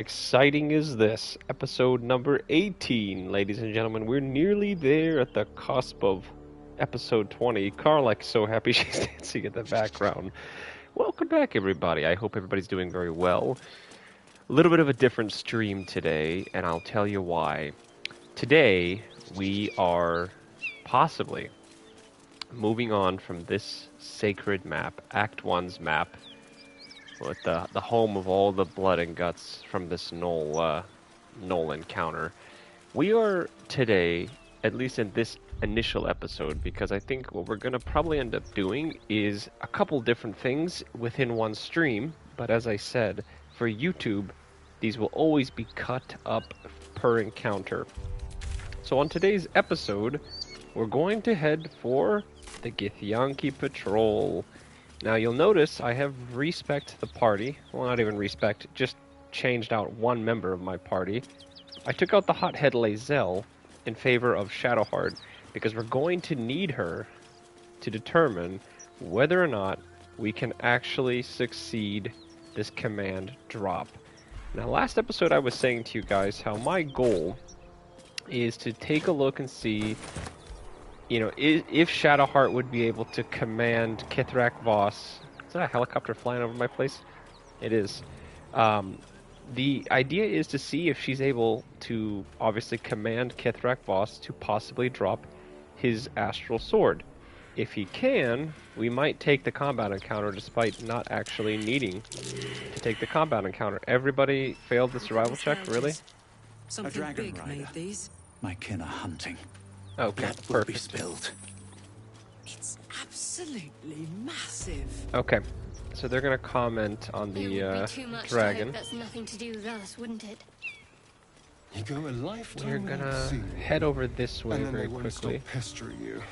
Exciting is this? Episode number 18, ladies and gentlemen. We're nearly there at the cusp of episode 20. Carla's so happy she's dancing in the background. Welcome back, everybody. I hope everybody's doing very well. A little bit of a different stream today, and I'll tell you why. Today, we are possibly moving on from this sacred map, Act 1's map, with the home of all the blood and guts from this Knoll encounter. We are today, at least in this initial episode, because I think what we're going to probably end up doing is a couple different things within one stream, but as I said, for YouTube, these will always be cut up per encounter. So on today's episode, we're going to head for the Githyanki Patrol. Now you'll notice I have respect the party. Well, not even respect, just changed out one member of my party. I took out the hothead Lae'Zel in favor of Shadowheart because we're going to need her to determine whether or not we can actually succeed this command drop. Now last episode I was saying to you guys how my goal is to take a look and see, you know, if Shadowheart would be able to command Kithrak Voss. Is that a helicopter flying over my place? It is. The idea is to see if she's able to obviously command Kithrak Voss to possibly drop his astral sword. If he can, we might take the combat encounter despite not actually needing to take the combat encounter. Everybody failed the survival check, really? Something big made these. My kin are hunting. Okay, Blood will be perfect. spilled. It's absolutely massive. Okay, so they're gonna comment on It would the be too much dragon. To hope that's nothing to do with us, wouldn't it? You go a lifetime We're without gonna seeing them, head over this way and then very they won't quickly. stop pestering you.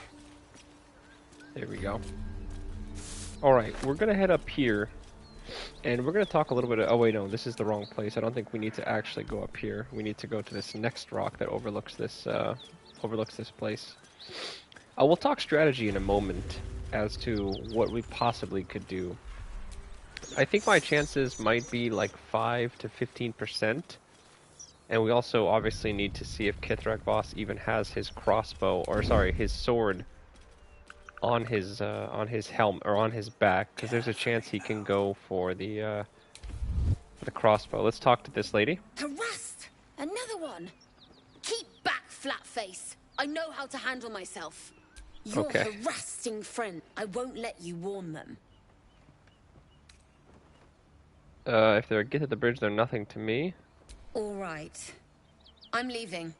There we go. Alright, we're gonna head up here, and we're gonna talk a little bit of, oh wait, no, this is the wrong place. I don't think we need to actually go up here. We need to go to this next rock that overlooks this place. We'll talk strategy in a moment as to what we possibly could do. I think my chances might be like 5 to 15%, and we also obviously need to see if Kithrak Voss even has his crossbow, or sorry, his sword on his helm or on his back, because there's a chance he can go for the crossbow. Let's talk to this lady. Harassed! Another one! Keep back, flatface! I know how to handle myself. You're Okay. harassing friend. I won't let you warn them. If they're get to the bridge, they're nothing to me. All right. I'm leaving.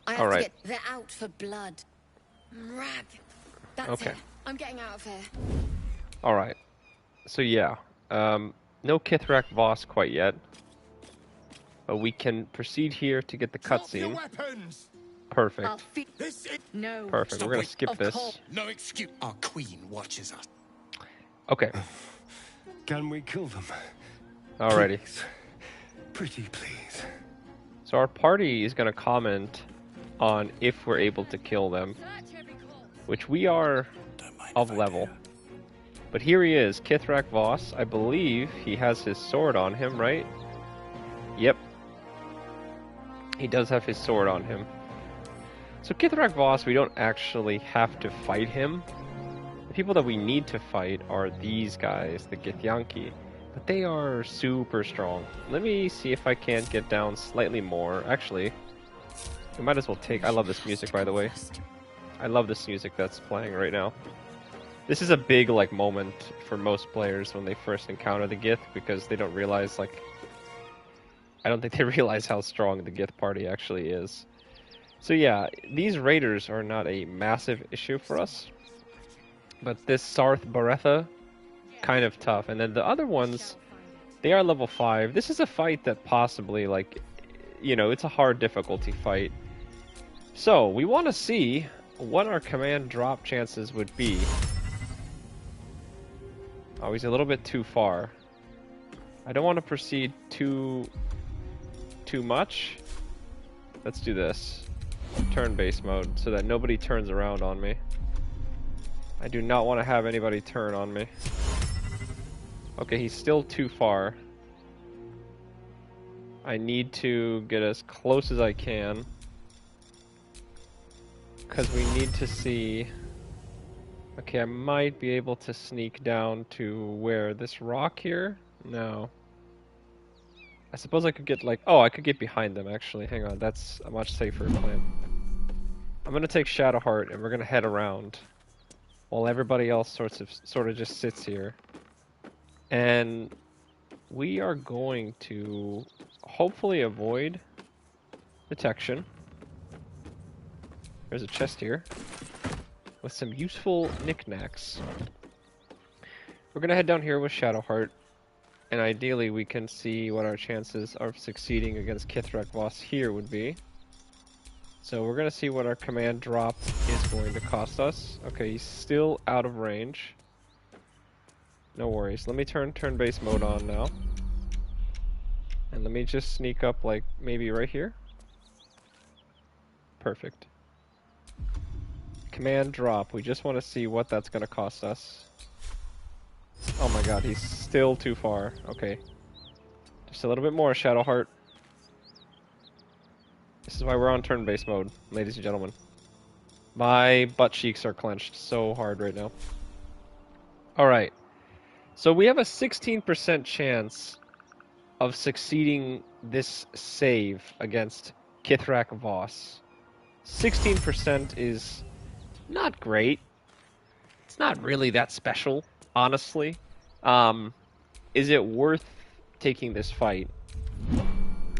I have All to right. get... They're out for blood. Rag. That's Okay. it. I'm getting out of here. Alright. So yeah. No Kithrak Voss quite yet. But we can proceed here to get the Drop your cutscene. weapons! Perfect. This is No. Perfect. We're gonna skip Of this. course. No excuse. Our queen watches us. Okay. Can we kill them? Alrighty. Please. Pretty please. So our party is gonna comment on if we're able to kill them, which we are Don't mind of if I level. do. But here he is, Kithrak Voss. I believe he has his sword on him, right? Yep. He does have his sword on him. So Kithrak Voss, we don't actually have to fight him. The people that we need to fight are these guys, the Githyanki. But they are super strong. Let me see if I can't get down slightly more. Actually, we might as well take... I love this music, by the way. I love this music that's playing right now. This is a big, like, moment for most players when they first encounter the Gith, because they don't realize, like... I don't think they realize how strong the Gith party actually is. So yeah, these raiders are not a massive issue for us. But this Sarth Baretha, kind of tough. And then the other ones, they are level 5. This is a fight that possibly, like, you know, it's a hard difficulty fight. So, we want to see what our command drop chances would be. Oh, he's a little bit too far. I don't want to proceed too much. Let's do this. Turn-based mode, so that nobody turns around on me. I do not want to have anybody turn on me. Okay, he's still too far. I need to get as close as I can. Because we need to see... Okay, I might be able to sneak down to where? This rock here? No. I suppose I could get like... Oh, I could get behind them actually. Hang on, that's a much safer plan. I'm gonna take Shadowheart and we're gonna head around. While everybody else sort of just sits here. And we are going to hopefully avoid detection. There's a chest here with some useful knickknacks. We're gonna head down here with Shadowheart, and ideally we can see what our chances of succeeding against Kithrak Voss here would be. So we're gonna see what our command drop is going to cost us. Okay, he's still out of range. No worries. Let me turn turn-based mode on now. And let me just sneak up like maybe right here. Perfect. Command drop. We just want to see what that's going to cost us. Oh my god, he's still too far. Okay. Just a little bit more, Shadowheart. This is why we're on turn-based mode, ladies and gentlemen. My butt cheeks are clenched so hard right now. Alright. So we have a 16% chance of succeeding this save against Kithrak Voss. 16% is not great. It's not really that special, honestly. Is it worth taking this fight?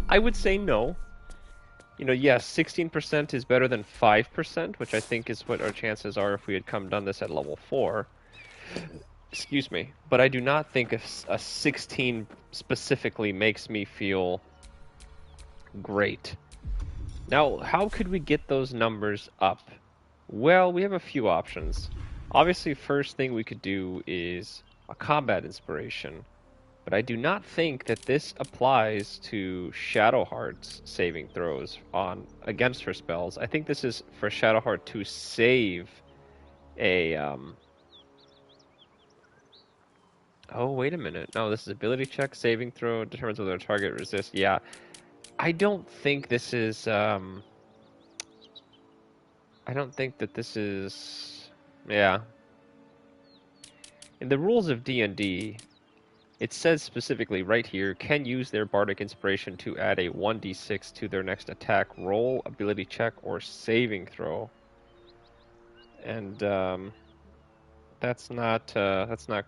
I would say no. You know, yes, 16% is better than 5%, which I think is what our chances are if we had done this at level 4. Excuse me. But I do not think a 16 specifically makes me feel great. Now, how could we get those numbers up? Well, we have a few options. Obviously, first thing we could do is a combat inspiration. But I do not think that this applies to Shadowheart's saving throws against her spells. I think this is for Shadowheart to save a... Oh, wait a minute. No, this is ability check, saving throw, determines whether a target resists. Yeah. I don't think this is... I don't think that this is... Yeah. In the rules of D&D... It says specifically right here, can use their bardic inspiration to add a 1d6 to their next attack, roll, ability check, or saving throw. And that's not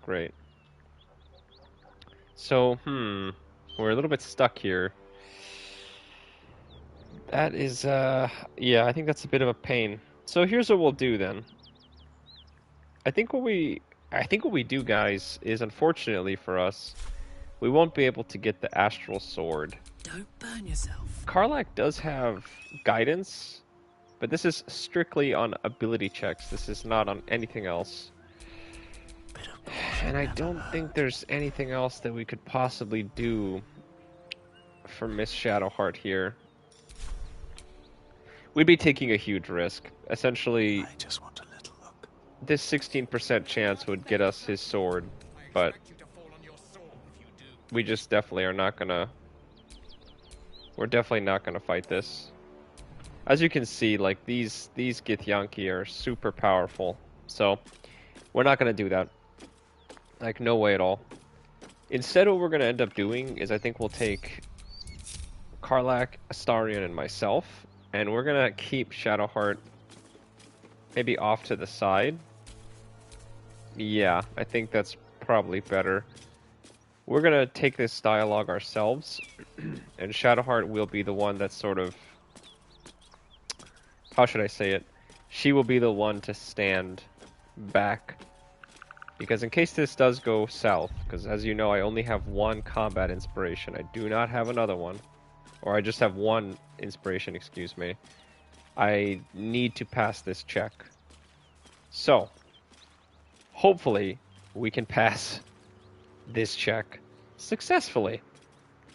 great. So, we're a little bit stuck here. That is, yeah, I think that's a bit of a pain. So here's what we'll do then. I think what we do, guys, is unfortunately for us, we won't be able to get the Astral Sword. Don't burn yourself. Karlach does have guidance, but this is strictly on ability checks. This is not on anything else. And I don't think there's anything else that we could possibly do for Miss Shadowheart here. We'd be taking a huge risk. Essentially, I just want a little look. This 16% chance would get us his sword, but we just definitely are not gonna... We're definitely not gonna fight this. As you can see, like, these Githyanki are super powerful, so we're not gonna do that. Like, no way at all. Instead, what we're gonna end up doing is I think we'll take Karlach, Astarion, and myself, and we're gonna keep Shadowheart maybe off to the side. Yeah, I think that's probably better. We're gonna take this dialogue ourselves, and Shadowheart will be the one that's sort of... How should I say it? She will be the one to stand back. Because in case this does go south, because as you know, I only have one combat inspiration. I do not have another one. Or I just have one inspiration, excuse me. I need to pass this check. So, hopefully, we can pass this check successfully.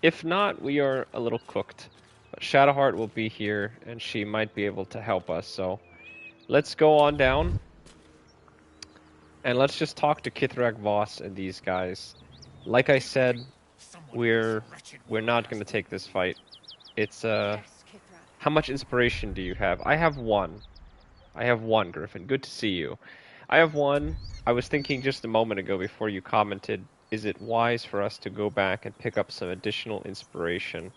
If not, we are a little cooked. But Shadowheart will be here, and she might be able to help us. So, let's go on down. And let's just talk to Kithrak Voss and these guys. Like I said, we're not going to take this fight. It's Yes, Kithrak. how much inspiration do you have? I have one. I have one, Griffin. Good to see you. I have one. I was thinking just a moment ago before you commented, is it wise for us to go back and pick up some additional inspiration?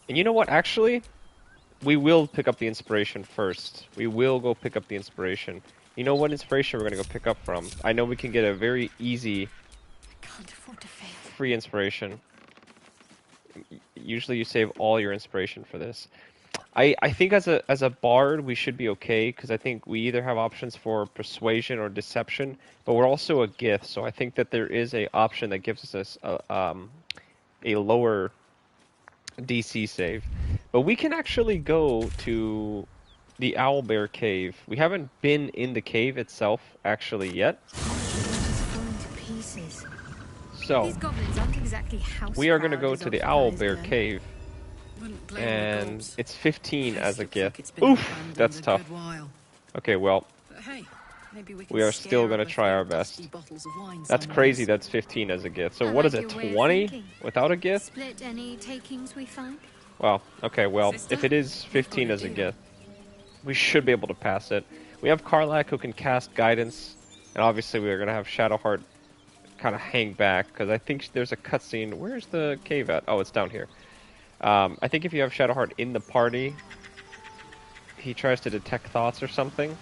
And you know what? Actually, we will pick up the inspiration first. We will go pick up the inspiration. You know what inspiration we're going to go pick up from? I know we can get a very easy Can't afford to fail. free inspiration. Usually you save all your inspiration for this. I think as a bard we should be okay, because I think we either have options for persuasion or deception, but we're also a Gith, so I think that there is a option that gives us a lower DC save. But we can actually go to the Owlbear Cave. We haven't been in the cave itself actually yet. Just falling to pieces. So These goblins aren't exactly house we are going to proud go as to the occupiers, Owlbear though. Cave, Wouldn't blame the and gods. it's 15 Place as a looks like Gith. it's been Oof, abandoned that's a tough. good while. Okay, well, But hey, maybe we we are scare still up going to a try few our dusty best. bottles of wine That's somewhere crazy, else. that's 15 as a Gith. So I what is like it, your way of 20 thinking. without a Gith? Split any takings we find? Well, okay, well, Sister, if it is you've 15 got a as a deal. Gith, we should be able to pass it. We have Karlak who can cast Guidance, and obviously we're going to have Shadowheart kind of hang back, because I think there's a cutscene. Where's the cave at? Oh, it's down here. I think if you have Shadowheart in the party, he tries to detect thoughts or something.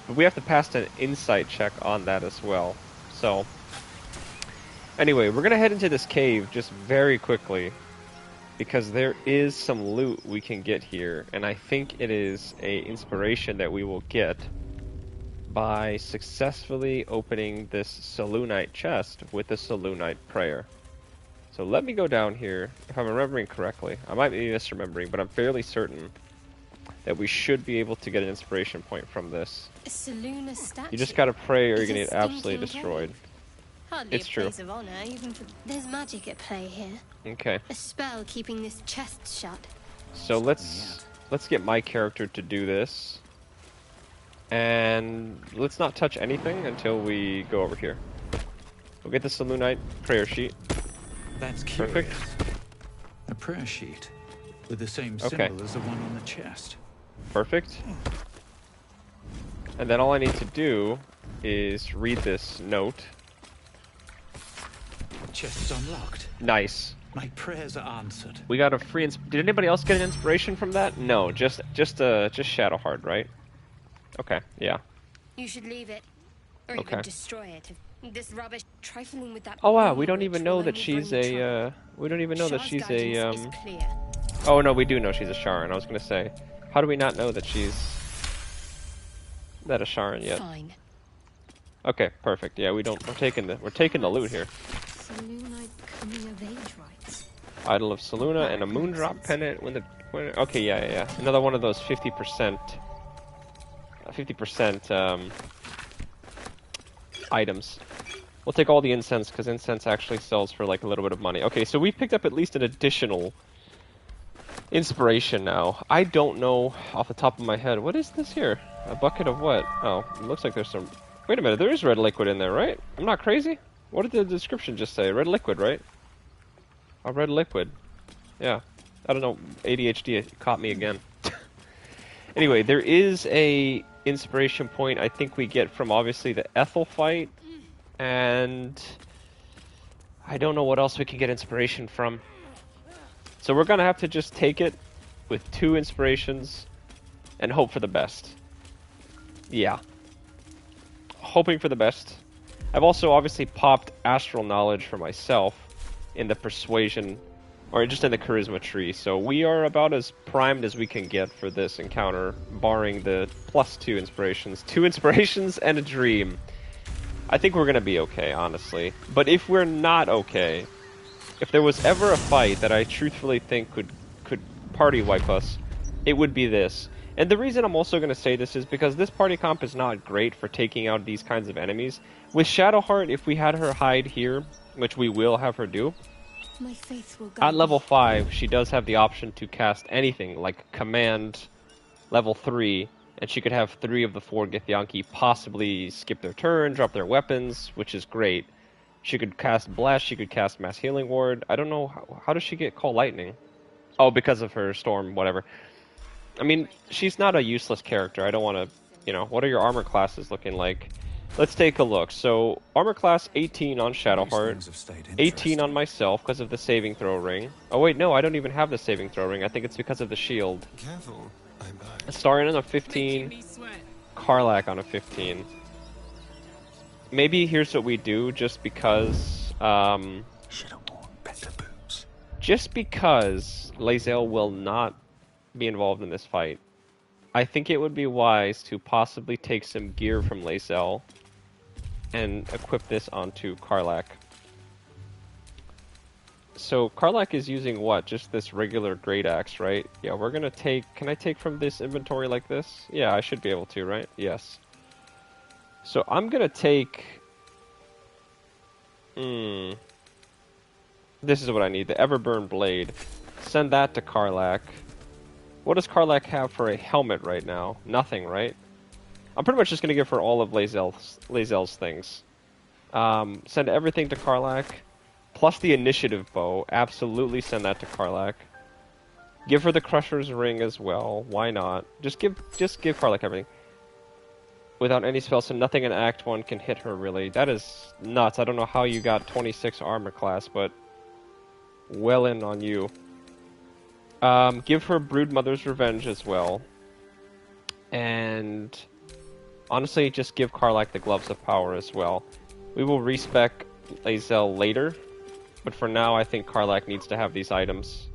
But we have to pass an insight check on that as well. So, anyway, we're going to head into this cave just very quickly, because there is some loot we can get here, and I think it is a inspiration that we will get by successfully opening this Selûnite chest with the Selûnite prayer. So let me go down here, if I'm remembering correctly. I might be misremembering, but I'm fairly certain that we should be able to get an inspiration point from this. A Selûna statue. You just gotta pray or you're It's gonna a get absolutely stinking destroyed. cave. Hardly It's a true. place of honor, even for... There's magic at play here. Okay, A spell keeping this chest shut. so let's get my character to do this. And let's not touch anything until we go over here. We'll get the Selûnite prayer sheet. That's Perfect. curious. A prayer sheet with the same Okay. symbol as the one on the chest. Perfect. And then all I need to do is read this note. Chest's unlocked. Nice. My prayers are answered. We got a free. Did anybody else get an inspiration from that? No, just Shadowheart, right? Okay, yeah. You should leave it. Or Okay. even destroy it. This rubbish trifling with that. Oh wow, woman we don't witch even will know that only she's bring trouble. a. We don't even know that Shah's she's guidance a. is clear. Oh no, we do know she's a Sharon. I was gonna say, how do we not know that she's a Sharon yet? Fine. Okay, perfect. Yeah, we don't. We're taking the loot here. Selûnite coming of age rites. Idol of Selûna and a Moondrop Pennant. Okay, yeah. Another one of those 50% items. We'll take all the incense, because incense actually sells for like a little bit of money. Okay, so we picked up at least an additional inspiration now. I don't know off the top of my head. What is this here? A bucket of what? Oh, it looks like there's some... Wait a minute, there is red liquid in there, right? I'm not crazy? What did the description just say? Red liquid, right? A red liquid. Yeah. I don't know. ADHD caught me again. Anyway, there is a inspiration point I think we get from obviously the Ethel fight. And I don't know what else we can get inspiration from. So we're going to have to just take it with 2 inspirations and hope for the best. Yeah. Hoping for the best. I've also obviously popped astral knowledge for myself in the persuasion, or just in the charisma tree, so we are about as primed as we can get for this encounter, barring the +2 inspirations. 2 inspirations and a dream. I think we're gonna be okay, honestly. But if we're not okay, if there was ever a fight that I truthfully think could party wipe us, it would be this. And the reason I'm also gonna say this is because this party comp is not great for taking out these kinds of enemies. With Shadowheart, if we had her hide here, which we will have her do, My faith will guide at level 5, she does have the option to cast anything, like Command level 3, and she could have 3 of the 4 Githyanki possibly skip their turn, drop their weapons, which is great. She could cast Blast, she could cast Mass Healing Ward. I don't know, how does she get Call Lightning? Oh, because of her Storm, whatever. I mean, she's not a useless character. I don't want to, you know, what are your armor classes looking like? Let's take a look. So, armor class 18 on Shadowheart, 18 on myself because of the saving throw ring. Oh wait, no, I don't even have the saving throw ring. I think it's because of the shield. Careful. I'm back. Astarion on a 15, Karlach on a 15. Maybe here's what we do, just because, Should have worn better boots. just because Lae'Zel will not be involved in this fight, I think it would be wise to possibly take some gear from Lae'Zel and equip this onto Karlach. So Karlach is using what? Just this regular great axe, right? Yeah, we're gonna take... Can I take from this inventory like this? Yeah, I should be able to, right? Yes. So I'm gonna take... This is what I need. The Everburn Blade. Send that to Karlach. What does Karlach have for a helmet right now? Nothing, right? I'm pretty much just gonna give her all of Lae'Zel's things. Send everything to Karlach. Plus the initiative bow. Absolutely send that to Karlach. Give her the Crusher's Ring as well. Why not? Just give Karlach everything. Without any spells, so nothing in Act 1 can hit her, really. That is nuts. I don't know how you got 26 armor class, but... well in on you. Give her Broodmother's Revenge as well. And... honestly, just give Karlach the Gloves of Power as well. We will respec Lae'Zel later, but for now I think Karlach needs to have these items.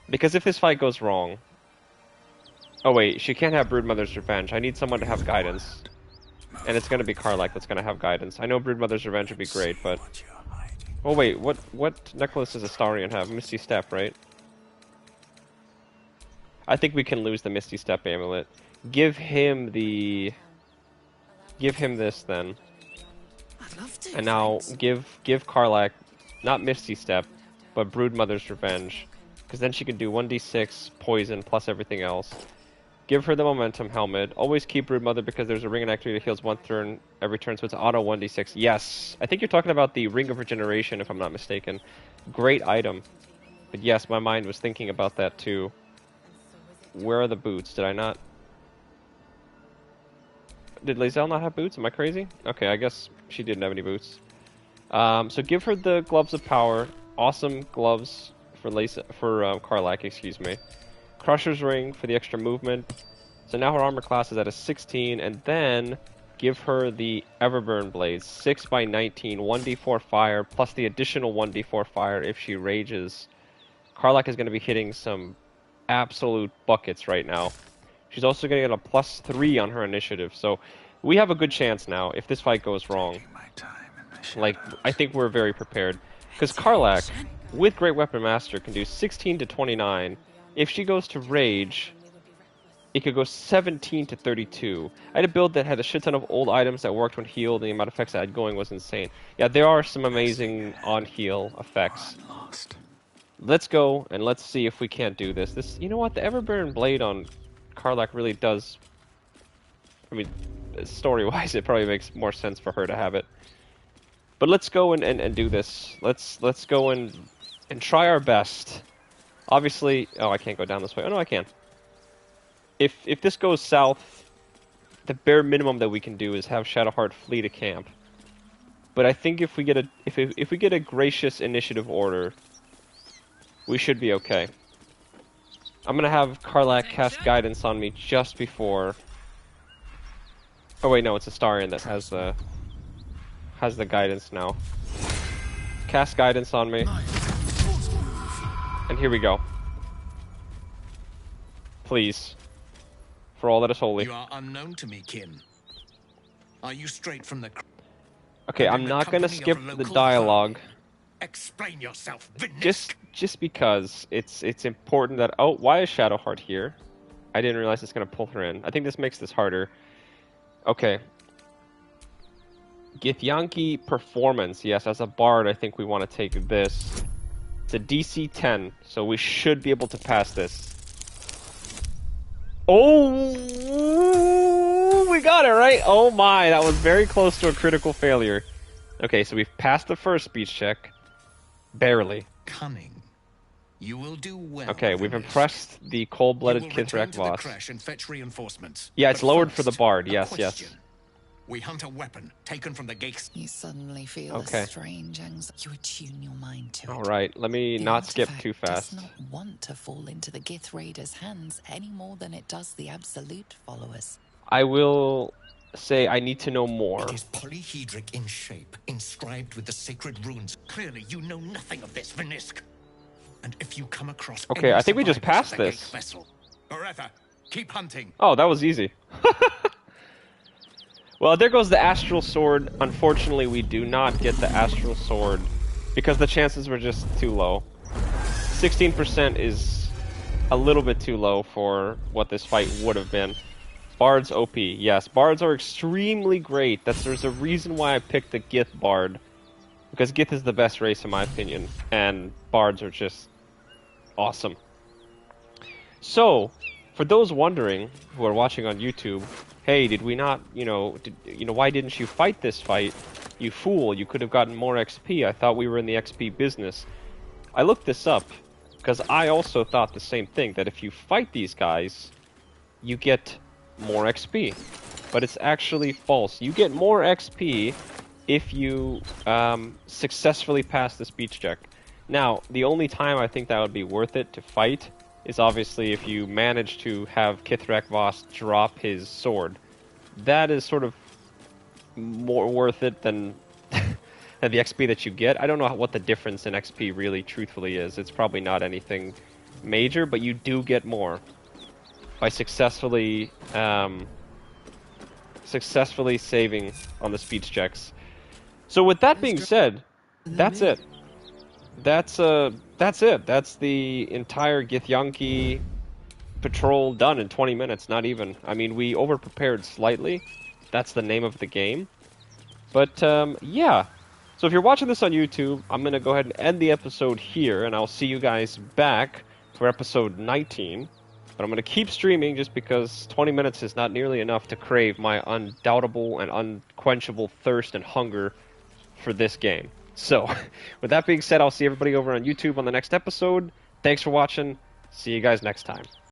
Because if this fight goes wrong... oh wait, she can't have Broodmother's Revenge. I need someone to have guidance. And it's gonna be Karlach that's gonna have guidance. I know Broodmother's Revenge would be great, but... oh wait, what necklace does Astarion have? Misty Step, right? I think we can lose the Misty Step amulet. Give him the... give him this then. I'd love to. And now give Karlach, not Misty Step, but Broodmother's Revenge. Because then she can do 1d6 poison plus everything else. Give her the Momentum Helmet. Always keep Broodmother because there's a ring in Act 3 that heals one turn every turn, so it's auto 1d6. Yes! I think you're talking about the Ring of Regeneration, if I'm not mistaken. Great item. But yes, my mind was thinking about that too. Where are the boots? Did I not... did Lae'Zel not have boots? Am I crazy? Okay, I guess she didn't have any boots. So give her the Gloves of Power. Awesome gloves for Karlach, excuse me. Crusher's Ring for the extra movement. So now her armor class is at a 16, and then give her the Everburn Blades. 6x19, 1d4 fire, plus the additional 1d4 fire if she rages. Karlach is going to be hitting some absolute buckets right now. She's also going to get a +3 on her initiative, so we have a good chance now if this fight goes wrong. Like, I think we're very prepared. Because Karlach, with Great Weapon Master, can do 16 to 29. If she goes to Rage, it could go 17 to 32. I had a build that had a shit ton of old items that worked when healed, and the amount of effects I had going was insane. Yeah, there are some amazing on-heal effects. Let's go, and let's see if we can't do this. You know what? The Everburn Blade on Karlach really does... I mean, story-wise, it probably makes more sense for her to have it. But let's go and do this. Let's go and try our best. Obviously... oh, I can't go down this way. Oh, no, I can. If this goes south, the bare minimum that we can do is have Shadowheart flee to camp. But I think if we get a gracious initiative order, we should be okay. I'm gonna have Karlach cast guidance on me just before. Oh wait, no, it's Astarion that has the guidance now. Cast guidance on me. And here we go. Please. For all that is holy. You are unknown to me, kin. Are you straight from the... okay, I'm not gonna skip the dialogue. Explain yourself, witness. Just because it's important that... oh, why is Shadowheart here? I didn't realize it's gonna pull her in. I think this makes this harder. Okay. Githyanki performance. Yes, as a bard, I think we want to take this. It's a DC 10, so we should be able to pass this. Oh, we got it, right? Oh my, that was very close to a critical failure. Okay, so we've passed the first speech check. Barely. Cunning. You will do well. Okay, we've Ernest. impressed the cold-blooded You will return Kithrak to the Voss. crash and fetch reinforcements. Yeah, it's But lowered for the first, Bard. a Yes, question. yes. We hunt a weapon taken from the gates. You suddenly feel Okay. a strange anxiety. You attune your mind to it. All right, let me The not skip artifact too fast. does not want to fall into the Gith Raiders' hands any more than it does the Absolute followers. I will say I need to know more. It is polyhedric in shape, inscribed with the sacred runes. Clearly, you know nothing of this, Vinisk. And if you come across Okay, any I think we just survivors passed of the this. Gate vessel, Beretta, keep hunting. Oh, that was easy. Well, there goes the Astral Sword. Unfortunately, we do not get the Astral Sword because the chances were just too low. 16% is a little bit too low for what this fight would have been. Bards OP. Yes, Bards are extremely great. There's a reason why I picked the Gith Bard. Because Gith is the best race in my opinion. And Bards are just awesome. So, for those wondering who are watching on YouTube, hey, did we not, why didn't you fight this fight? You fool, you could have gotten more XP. I thought we were in the XP business. I looked this up because I also thought the same thing, that if you fight these guys, you get more XP. But it's actually false. You get more XP if you successfully pass the speech check. Now, the only time I think that would be worth it to fight is obviously if you manage to have Kithrak Voss drop his sword. That is sort of more worth it than the XP that you get. I don't know what the difference in XP really truthfully is. It's probably not anything major, but you do get more by successfully saving on the speech checks. So with that being said, that's it. That's it. That's the entire Githyanki patrol done in 20 minutes, not even. I mean, we over-prepared slightly. That's the name of the game. But, yeah. So if you're watching this on YouTube, I'm going to go ahead and end the episode here, and I'll see you guys back for episode 19. But I'm going to keep streaming just because 20 minutes is not nearly enough to crave my undoubtable and unquenchable thirst and hunger for this game. So, with that being said, I'll see everybody over on YouTube on the next episode. Thanks for watching. See you guys next time.